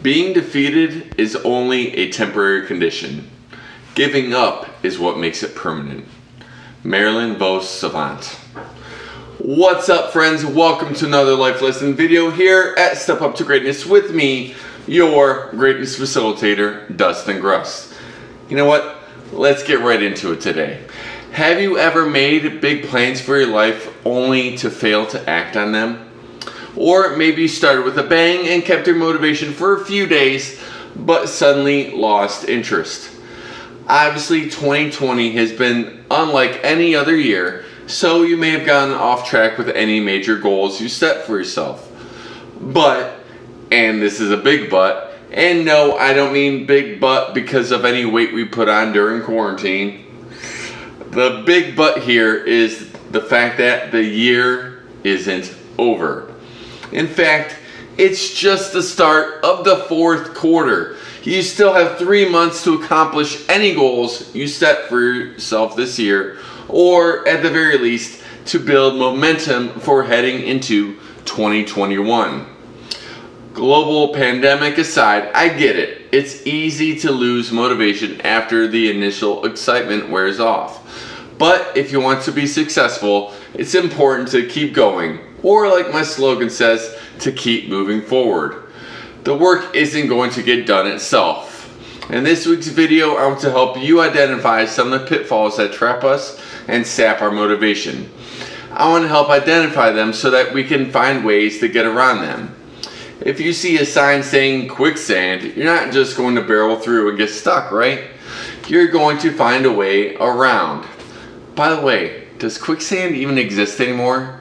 Being defeated is only a temporary condition. Giving up is what makes it permanent. Marilyn doesnt. What's up, friends? Welcome to another life lesson video here at Step Up to Greatness with me, your greatness facilitator, Dustin Grust. You know what? Let's get right into it today. Have you ever made big plans for your life only to fail to act on them? Or maybe you started with a bang and kept your motivation for a few days, but suddenly lost interest. Obviously, 2020 has been unlike any other year, so you may have gotten off track with any major goals you set for yourself. But, and this is a big but, and no, I don't mean big but because of any weight we put on during quarantine. The big but here is the fact that the year isn't over. In fact, it's just the start of the fourth quarter. You still have 3 months to accomplish any goals you set for yourself this year, or at the very least, to build momentum for heading into 2021. Global pandemic aside, I get it. It's easy to lose motivation after the initial excitement wears off. But if you want to be successful, it's important to keep going. Or like my slogan says, to keep moving forward. The work isn't going to get done itself. In this week's video, I want to help you identify some of the pitfalls that trap us and sap our motivation. I want to help identify them so that we can find ways to get around them. If you see a sign saying quicksand, you're not just going to barrel through and get stuck, right? You're going to find a way around. By the way, does quicksand even exist anymore?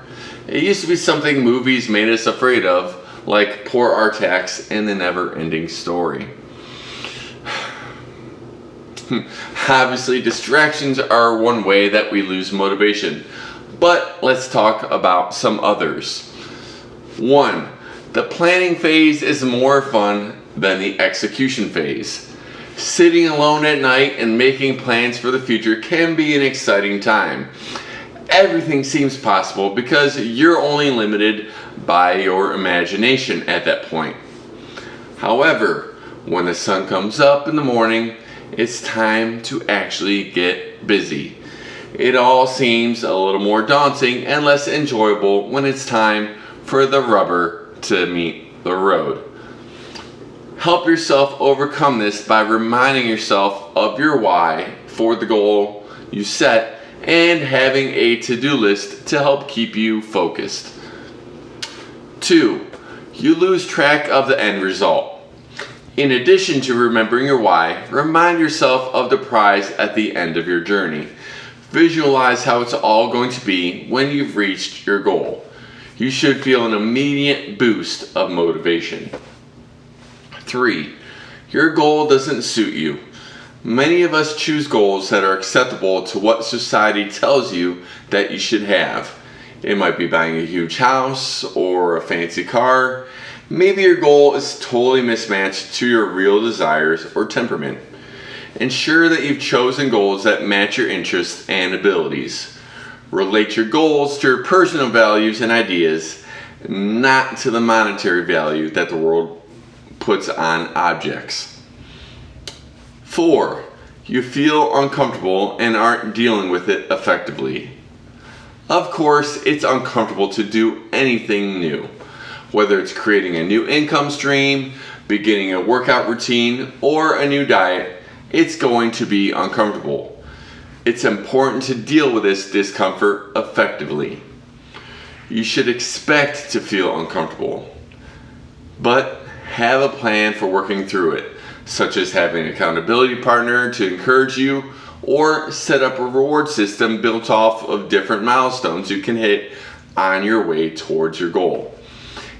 It used to be something movies made us afraid of, like poor Artax and the never-ending story. Obviously, distractions are one way that we lose motivation, but let's talk about some others. 1. The planning phase is more fun than the execution phase. Sitting alone at night and making plans for the future can be an exciting time. Everything seems possible because you're only limited by your imagination at that point. However, when the sun comes up in the morning, it's time to actually get busy. It all seems a little more daunting and less enjoyable when it's time for the rubber to meet the road. Help yourself overcome this by reminding yourself of your why for the goal you set and having a to-do list to help keep you focused. 2. You lose track of the end result. In addition to remembering your why, remind yourself of the prize at the end of your journey. Visualize how it's all going to be when you've reached your goal. You should feel an immediate boost of motivation. 3. Your goal doesn't suit you. Many of us choose goals that are acceptable to what society tells you that you should have. It might be buying a huge house or a fancy car. Maybe your goal is totally mismatched to your real desires or temperament. Ensure that you've chosen goals that match your interests and abilities. Relate your goals to your personal values and ideas, not to the monetary value that the world puts on objects. 4. You feel uncomfortable and aren't dealing with it effectively. Of course, it's uncomfortable to do anything new. Whether it's creating a new income stream, beginning a workout routine, or a new diet, it's going to be uncomfortable. It's important to deal with this discomfort effectively. You should expect to feel uncomfortable, but have a plan for working through it, such as having an accountability partner to encourage you, or set up a reward system built off of different milestones you can hit on your way towards your goal.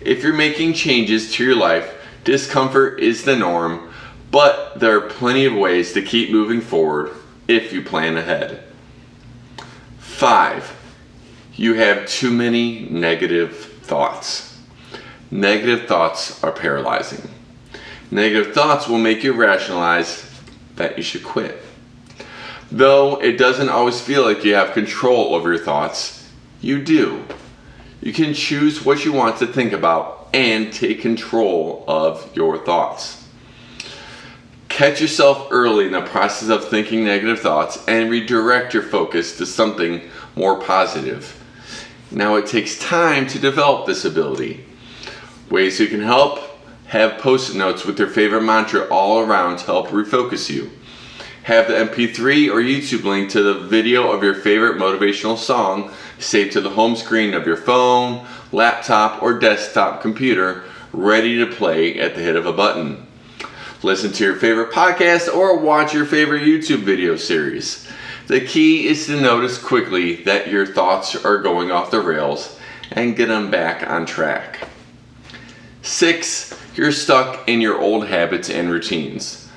If you're making changes to your life, discomfort is the norm, but there are plenty of ways to keep moving forward if you plan ahead. 5. You have too many negative thoughts. Negative thoughts are paralyzing. Negative thoughts will make you rationalize that you should quit. Though it doesn't always feel like you have control over your thoughts, you do. You can choose what you want to think about and take control of your thoughts. Catch yourself early in the process of thinking negative thoughts and redirect your focus to something more positive. Now it takes time to develop this ability. Ways you can help: have post-it notes with your favorite mantra all around to help refocus you. Have the MP3 or YouTube link to the video of your favorite motivational song saved to the home screen of your phone, laptop, or desktop computer, ready to play at the hit of a button. Listen to your favorite podcast or watch your favorite YouTube video series. The key is to notice quickly that your thoughts are going off the rails and get them back on track. 6. You're stuck in your old habits and routines.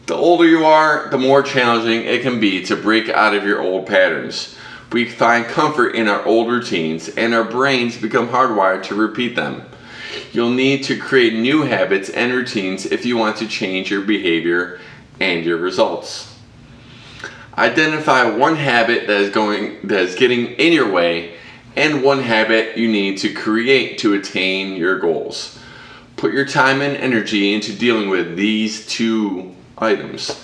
The older you are, the more challenging it can be to break out of your old patterns. We find comfort in our old routines, and our brains become hardwired to repeat them. You'll need to create new habits and routines if you want to change your behavior and your results. Identify one habit that is getting in your way and one habit you need to create to attain your goals. Put your time and energy into dealing with these 2 items.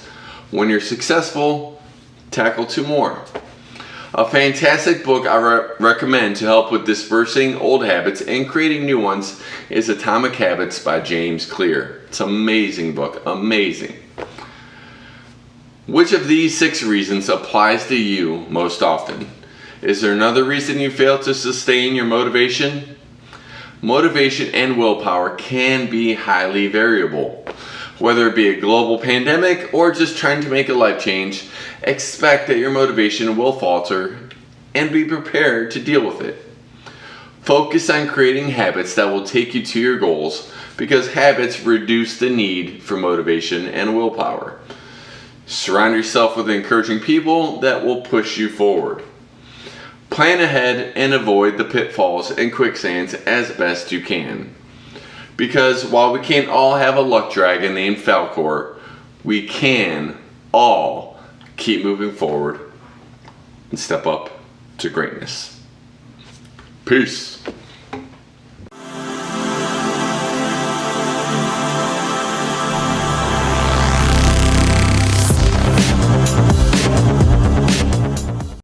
When you're successful, tackle 2 more. A fantastic book I recommend to help with dispersing old habits and creating new ones is Atomic Habits by James Clear. It's an amazing book, amazing. Which of these 6 reasons applies to you most often? Is there another reason you fail to sustain your motivation? Motivation and willpower can be highly variable. Whether it be a global pandemic or just trying to make a life change, expect that your motivation will falter and be prepared to deal with it. Focus on creating habits that will take you to your goals, because habits reduce the need for motivation and willpower. Surround yourself with encouraging people that will push you forward. Plan ahead and avoid the pitfalls and quicksands as best you can. Because while we can't all have a luck dragon named Falcor, we can all keep moving forward and step up to greatness. Peace.